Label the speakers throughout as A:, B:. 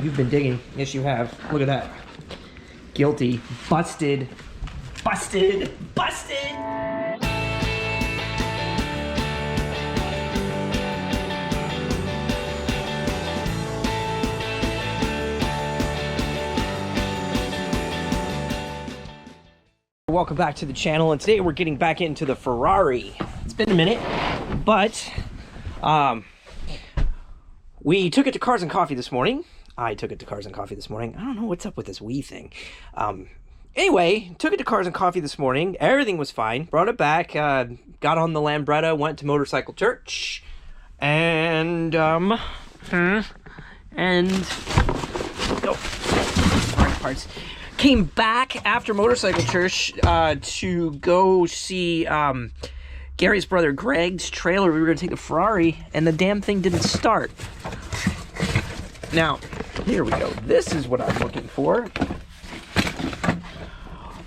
A: you've been digging. Yes, you have. Look at that. Guilty. Busted. Busted. Busted. Welcome back to the channel, and today we're getting back into the Ferrari. It's been a minute, but we took it to Cars and Coffee this morning. I took it to Cars and Coffee this morning. I don't know what's up with this Wii thing. Anyway, took it to Cars and Coffee this morning. Everything was fine. Brought it back, got on the Lambretta, went to Motorcycle Church, and parts. Came back after Motorcycle Church to go see Gary's brother Greg's trailer. We were going to take the Ferrari, and the damn thing didn't start. Now, here we go. This is what I'm looking for.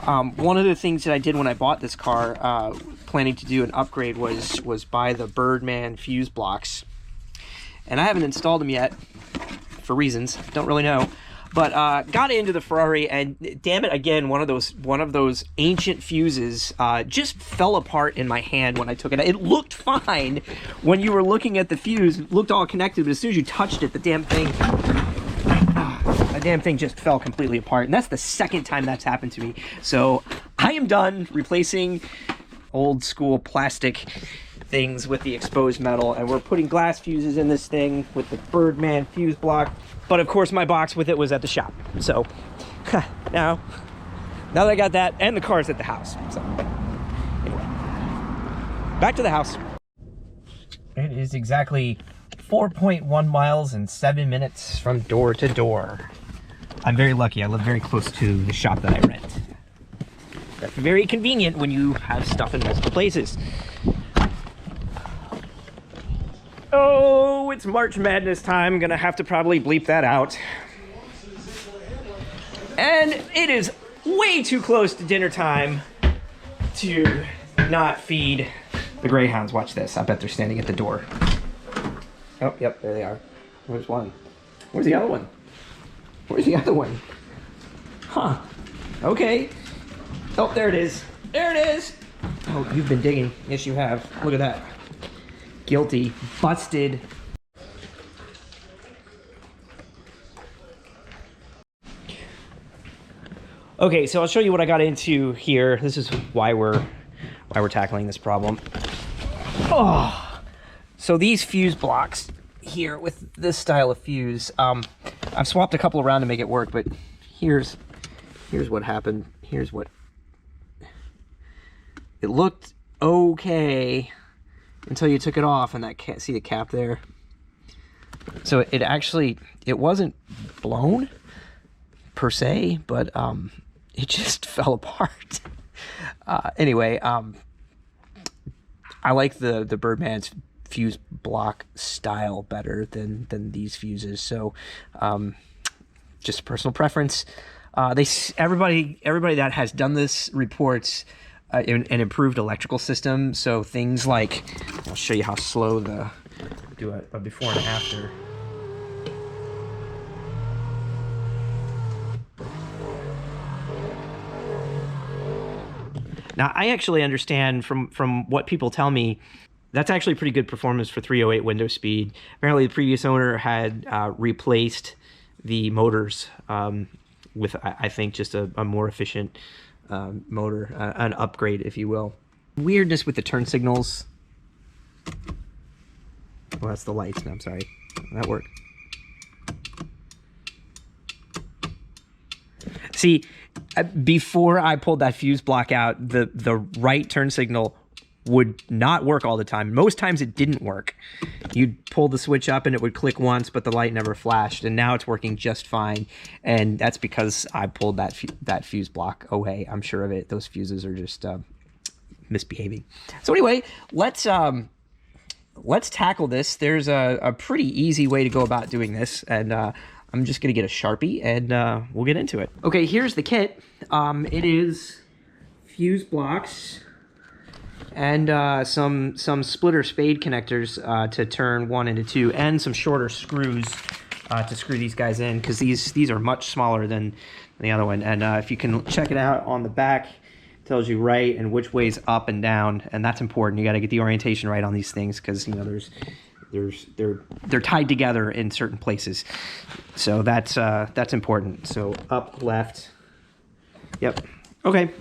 A: One of the things that I did when I bought this car, planning to do an upgrade, was buy the Birdman fuse blocks. And I haven't installed them yet, for reasons, don't really know. But got into the Ferrari, and damn it, again, one of those ancient fuses just fell apart in my hand when I took it. It looked fine when you were looking at the fuse; it looked all connected. But as soon as you touched it, the damn thing just fell completely apart. And that's the second time that's happened to me. So I am done replacing old school plastic things with the exposed metal, and we're putting glass fuses in this thing with the Birdman fuse block. But of course my box with it was at the shop, so now that I got that, and the car's at the house, so anyway, back to the house. It is exactly 4.1 miles and 7 minutes from door to door. I'm very lucky. I live very close to the shop that I rent. That's very convenient when you have stuff in multiple places. Oh, it's March Madness time. I'm gonna have to probably bleep that out. And it is way too close to dinner time to not feed the greyhounds. Watch this. I bet they're standing at the door. Oh, yep, there they are. Where's one? Where's the other one? Where's the other one? Huh. Okay. Oh, there it is. There it is. Oh, you've been digging. Yes, you have. Look at that. Guilty. Busted. Okay, so I'll show you what I got into here. This is why we're tackling this problem. Oh, so these fuse blocks here with this style of fuse, I've swapped a couple around to make it work, but here's what happened. Here's what it looked okay until you took it off, and that can't see the cap there. So it wasn't blown per se, but it just fell apart. Anyway, I like the Birdman's fuse block style better than these fuses. So just a personal preference. Everybody that has done this reports an improved electrical system. So things like, I'll show you how slow do a before and after. Now, I actually understand from what people tell me, that's actually pretty good performance for 308 window speed. Apparently the previous owner had replaced the motors with, I think, just a more efficient motor, an upgrade, if you will. Weirdness with the turn signals. Well, that's the lights. No, I'm sorry. That worked. See, before I pulled that fuse block out, the right turn signal would not work all the time. Most times it didn't work. You'd pull the switch up and it would click once, but the light never flashed, and now it's working just fine. And that's because I pulled that fuse block away. I'm sure of it. Those fuses are just misbehaving. So anyway, let's tackle this. There's a pretty easy way to go about doing this, and I'm just gonna get a Sharpie and we'll get into it. Okay, here's the kit. It is fuse blocks and some splitter spade connectors to turn 1 into 2, and some shorter screws to screw these guys in, because these are much smaller than the other one. And if you can check it out on the back, it tells you right and which way's up and down, and that's important. You got to get the orientation right on these things, because you know they're tied together in certain places. So that's important. So up, left. Yep. Okay.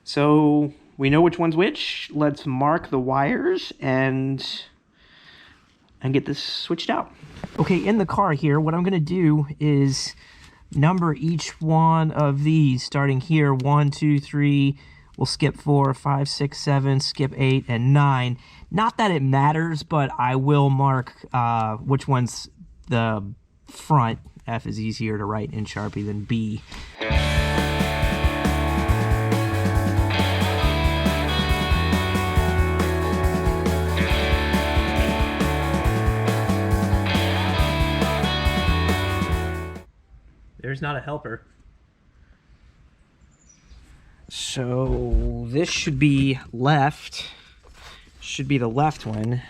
A: So we know which one's which. Let's mark the wires and get this switched out. Okay, in the car here, what I'm going to do is number each one of these, starting here, 1, 2, 3, we'll skip 4, 5, 6, 7, skip 8, and 9. Not that it matters, but I will mark which one's the front. F is easier to write in Sharpie than B. There's not a helper. So this should be left. Should be the left one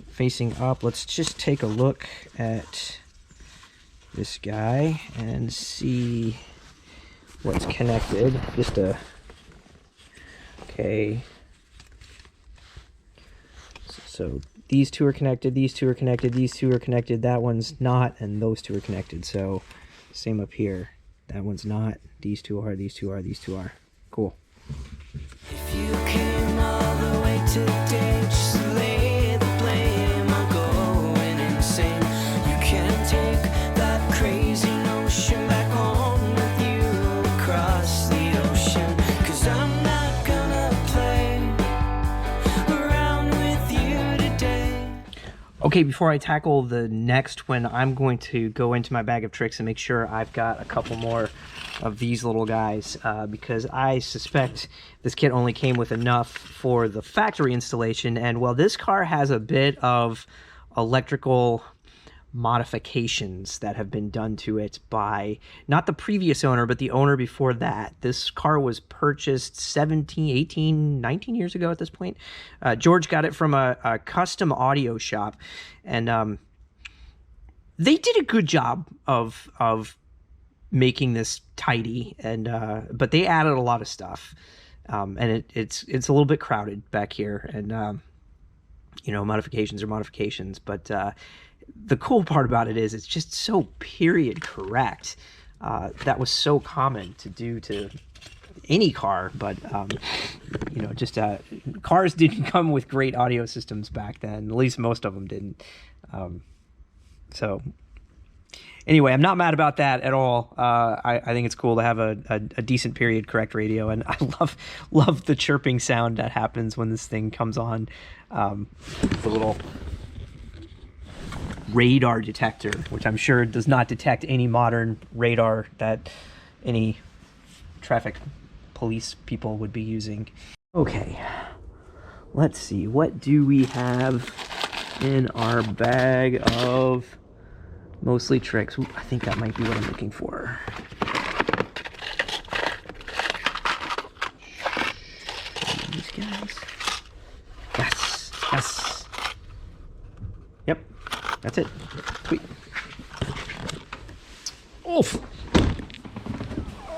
A: facing up. Let's just take a look at this guy and see what's connected. Okay. So these two are connected, these two are connected, these two are connected, that one's not, and those two are connected. So same up here. That one's not. These two are, these two are, these two are. Cool.
B: If you came all the way today, just lay the blame. I'm going insane. You can't take that crazy notion back home with you across the ocean. 'Cause I'm not gonna play around with you today.
A: Okay, before I tackle the next one, I'm going to go into my bag of tricks and make sure I've got a couple more of these little guys, because I suspect this kit only came with enough for the factory installation. And while this car has a bit of electrical modifications that have been done to it by not the previous owner, but the owner before that. This car was purchased 17, 18, 19 years ago at this point. George got it from a custom audio shop, and they did a good job of making this tidy, and but they added a lot of stuff, and it's a little bit crowded back here, and you know, modifications are modifications, but the cool part about it is it's just so period correct. That was so common to do to any car, but you know, just cars didn't come with great audio systems back then. At least most of them didn't. So anyway, I'm not mad about that at all. I think it's cool to have a decent period correct radio, and I love the chirping sound that happens when this thing comes on. The little radar detector, which I'm sure does not detect any modern radar that any traffic police people would be using. Okay, let's see, what do we have in our bag of mostly tricks? Ooh, I think that might be what I'm looking for. These guys. Yes. Yep. That's it. Sweet. Oof.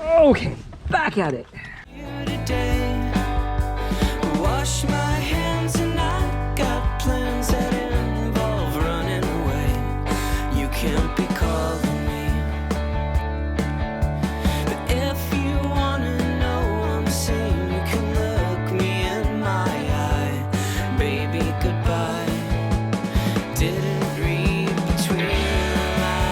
A: Okay, back at it.
B: Today, wash my hands and I got plans that involve running away. You can't be calling me, but if you wanna know what I'm saying, you can look me in my eye. Baby, goodbye. Didn't read between the lines.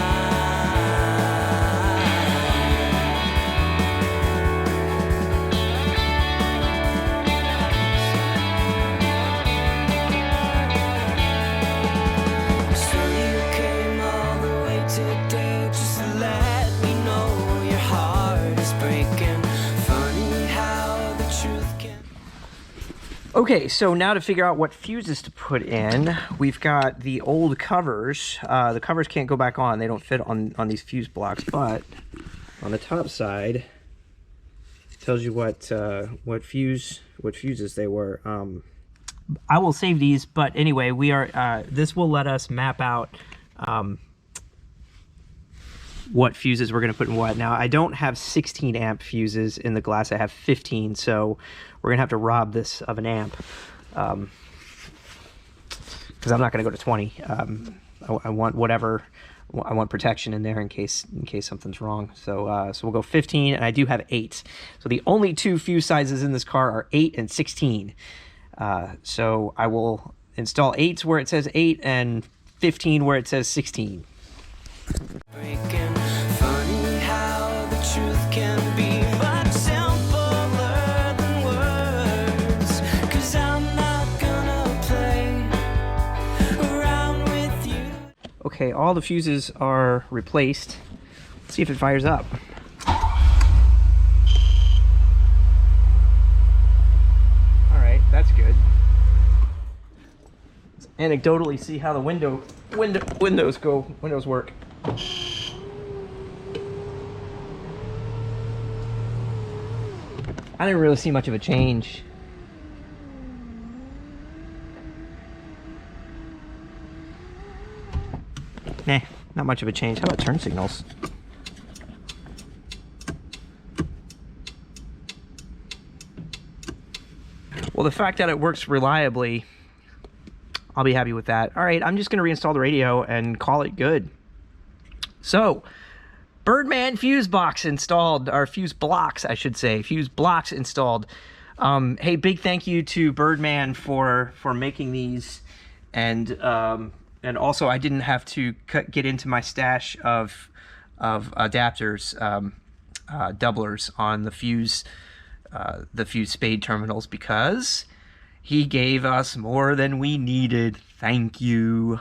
B: So you came all the way today, just let me know your heart is breaking. Funny how the truth can.
A: Okay, so now to figure out what fuses to put in, we've got the old covers. The covers can't go back on; they don't fit on these fuse blocks. But on the top side, it tells you what fuses they were. I will save these, but anyway, we are. This will let us map out what fuses we're going to put in what. Now, I don't have 16 amp fuses in the glass. I have 15, so we're going to have to rob this of an amp. Because I'm not going to go to 20. I want whatever, I want protection in there in case something's wrong. So so we'll go 15, and I do have 8. So the only 2 fuse sizes in this car are 8 and 16. So I will install 8 where it says 8 and 15 where it says 16.
B: Breaking. Funny how the truth can be much simpler than words. 'Cause I'm not gonna play around with you.
A: Okay, all the fuses are replaced. Let's see if it fires up. Alright, that's good. Let's anecdotally see how the windows work. I didn't really see much of a change. Nah, not much of a change. How about turn signals? Well, the fact that it works reliably, I'll be happy with that. All right, I'm just going to reinstall the radio and call it good. So, Birdman fuse box installed, or fuse blocks, I should say. Fuse blocks installed. Hey, big thank you to Birdman for making these, and also I didn't have to get into my stash of adapters, doublers on the fuse spade terminals, because he gave us more than we needed. Thank you.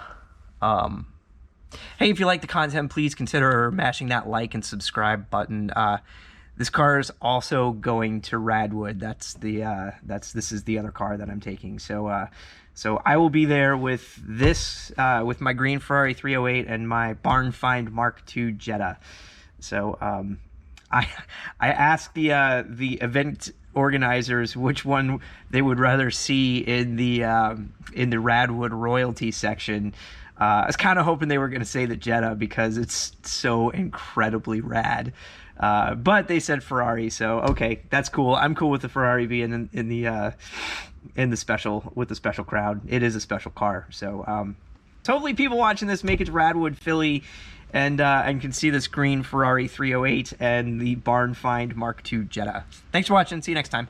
A: Hey, if you like the content, please consider mashing that like and subscribe button. This car is also going to Radwood. This is the other car that I'm taking. So so I will be there with this, with my green Ferrari 308 and my barn find Mark II Jetta. So I asked the event organizers which one they would rather see in the Radwood royalty section. I was kind of hoping they were going to say the Jetta because it's so incredibly rad. But they said Ferrari, so okay, that's cool. I'm cool with the Ferrari being in the special, with the special crowd. It is a special car, so hopefully people watching this make it to Radwood, Philly, and can see this green Ferrari 308 and the barn find Mark II Jetta. Thanks for watching. See you next time.